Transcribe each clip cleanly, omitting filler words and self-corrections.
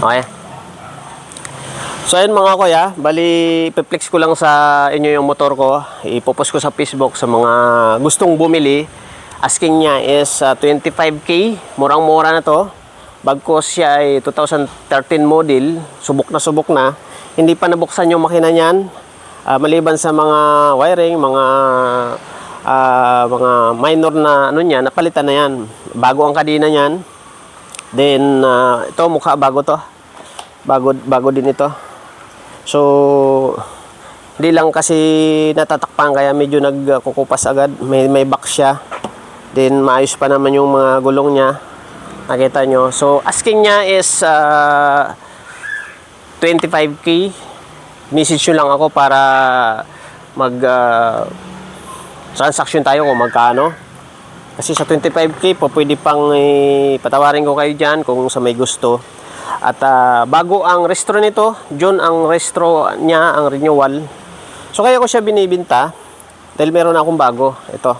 Okay. So ayun mga kuya, bali ipiplex ko lang sa inyo yung motor ko. Ipopost ko sa Facebook sa mga gustong bumili. Asking niya is 25k. Murang-mura na to. Bagkos siya ay 2013 model. Subok na. Hindi pa nabuksan yung makina niyan. Maliban sa mga wiring, mga minor na ano niya, napalitan na yan. Bago ang kadena niyan. Then ito mukha bago to. Bago din ito. So hindi lang kasi natatakpan kaya medyo nagkukupas agad. May back siya. Then maayos pa naman yung mga gulong niya. Nakita nyo. So asking niya is 25k. Message nyo lang ako para mag transaction tayo kung magkano. Kasi sa 25k po pwede pang patawarin ko kayo dyan kung sa may gusto. At bago ang restro nito, June ang restro niya, ang renewal. So kaya ko siya binibinta dahil meron akong bago. Ito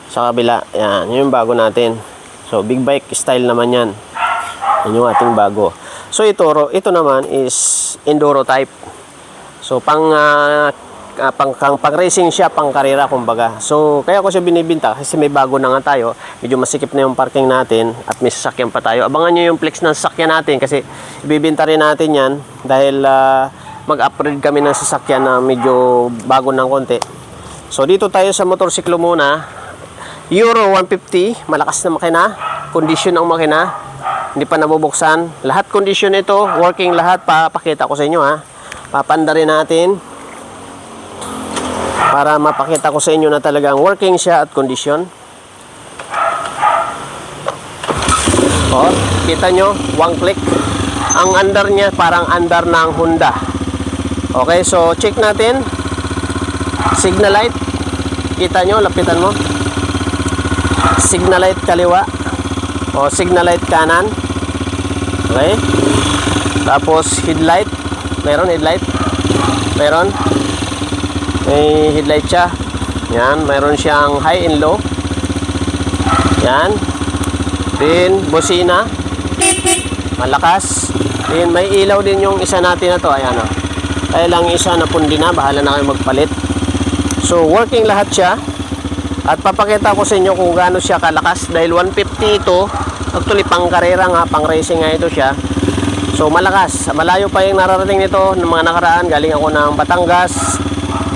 sa kabila, yan, yun yung bago natin. So big bike style naman yan. Yan yung ating bago. So ito naman is enduro type. So pang racing siya, pang karera kumbaga. So kaya ko siya binibinta kasi may bago na nga tayo. Medyo masikip na yung parking natin at may sasakyan pa tayo. Abangan nyo yung flex ng sasakyan natin kasi ibibinta rin natin yan dahil mag-upgrade kami ng sasakyan na medyo bago ng konti. So dito tayo sa motorsiklo muna. Euro 150, malakas na makina. Condition ang makina. Hindi pa nabubuksan. Lahat condition ito, working lahat. Papakita ko sa inyo ha. Papanda rin natin para mapakita ko sa inyo na talagang working siya at condition. O, kita nyo, one click. Ang under niya parang under ng Honda. Okay, so check natin. Signal light. Kita nyo, lapitan mo. Signal light kaliwa. O, signal light kanan. Okay. Tapos headlight. Meron headlight. Meron. May headlight siya. Yan, mayroon siyang high and low. Yan. Then bosina. Malakas. Then may ilaw din yung isa natin na to. Ayan o. Kaya lang isa na pundi na. Bahala na kayo magpalit. So working lahat siya. At papakita ko sa inyo kung gaano siya kalakas. Dahil 150 ito. Actually pang karera nga, pang racing nga ito siya. So malakas. Malayo pa yung nararating nito ng mga nakaraan. Galing ako ng Batangas,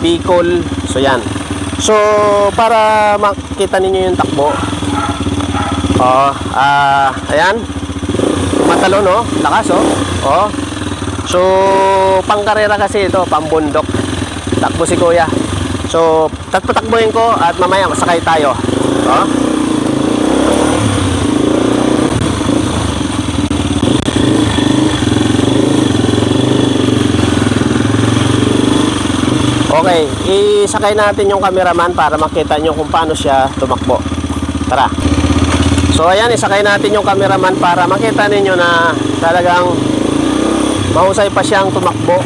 Bicol. So yan. So para makita ninyo yung takbo. Ayan. Matalon oh. Lakas oh. Oh. So pang karera kasi ito, pang bundok. Takbo si kuya. So patakbuhin ko at mamaya masakay tayo. Oh. Okay, isakay natin yung cameraman para makita nyo kung paano siya tumakbo. Tara. So ayan, isakay natin yung cameraman para makita ninyo na talagang mahusay pa siyang tumakbo.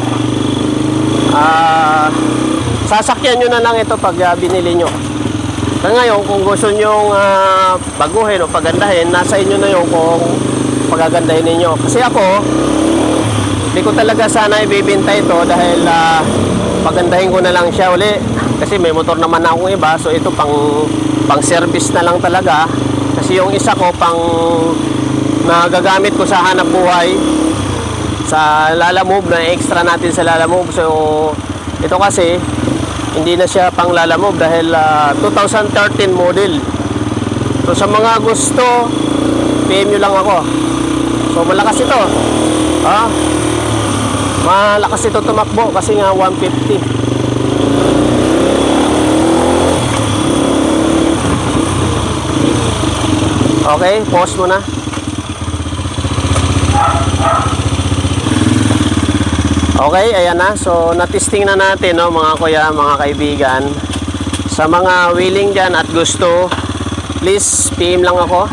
Sasakyan nyo na lang ito pag binili nyo. Ngayon, kung gusto nyo baguhin o pagandahin, nasa inyo na yung kung pagagandahin ninyo. Kasi ako, hindi ko talaga sana ibibinta ito dahil pagandahin ko na lang siya uli kasi may motor naman akong iba. So ito pang service na lang talaga kasi yung isa ko pang nagagamit ko sa hanap buhay sa Lalamove na extra natin sa Lalamove. So ito kasi hindi na siya pang Lalamove dahil 2013 model. So sa mga gusto, PM nyo lang ako. So malakas ito malakas ito tumakbo kasi nga 150. Okay, pause mo na. Okay, ayan na. So na-testing na natin no, mga kuya, mga kaibigan. Sa mga willing dyan at gusto, please PM lang ako.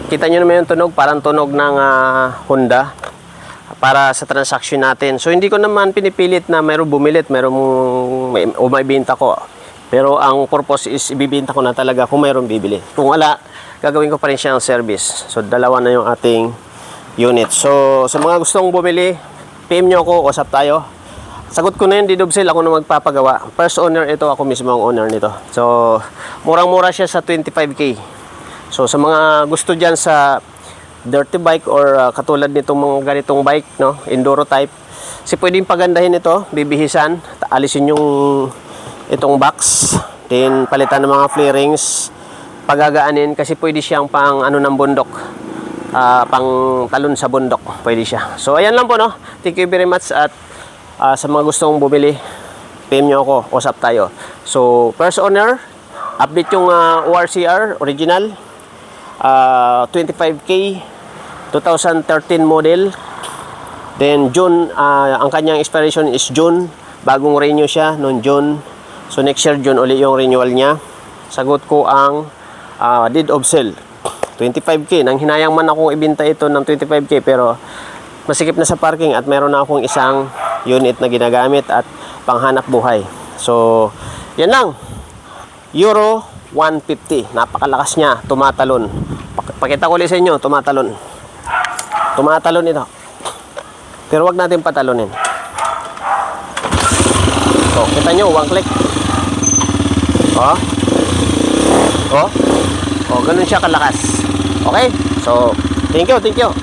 Kita nyo naman yung tunog, parang tunog ng Honda para sa transaction natin. So hindi ko naman pinipilit na mayroong bumilit, mayroong may binta ko. Pero ang purpose is ibibinta ko na talaga kung mayroong bibili. Kung wala, gagawin ko pa rin siya ng service. So dalawa na yung ating unit. So, sa mga gustong bumili, PM nyo ako, usap tayo. Sagot ko na yun, didobsel, ako na magpapagawa. First owner ito, ako mismo ang owner nito. So, murang-mura siya sa 25K. So, sa mga gusto dyan sa dirty bike or katulad nitong mga ganitong bike, no, enduro type, kasi pwedeng pagandahin ito, bibihisan, alisin yung itong box, then palitan ng mga flairings, pagagaanin kasi pwede siyang pang ano ng bundok, pang talon sa bundok, pwede siya. So ayan lang po, no, thank you very much. At sa mga gustong bumili, PM nyo ako, usap tayo. So first owner, update yung ORCR original, 25K 2013 model. Then June, ang kanyang expiration is June, bagong renew siya noong June. So next year June uli yung renewal niya. Sagot ko ang deed of sale 25K. Nang hinayang man akong ibenta ito ng 25K, pero masikip na sa parking at meron na akong isang unit na ginagamit at panghanap buhay. So yan lang, Euro 150, napakalakas niya, tumatalon. Pakita ko ulit sa inyo, tumatalon ito, pero wag natin patalonin. So kita nyo, one click. Oh, ganun siya kalakas. Okay, so thank you.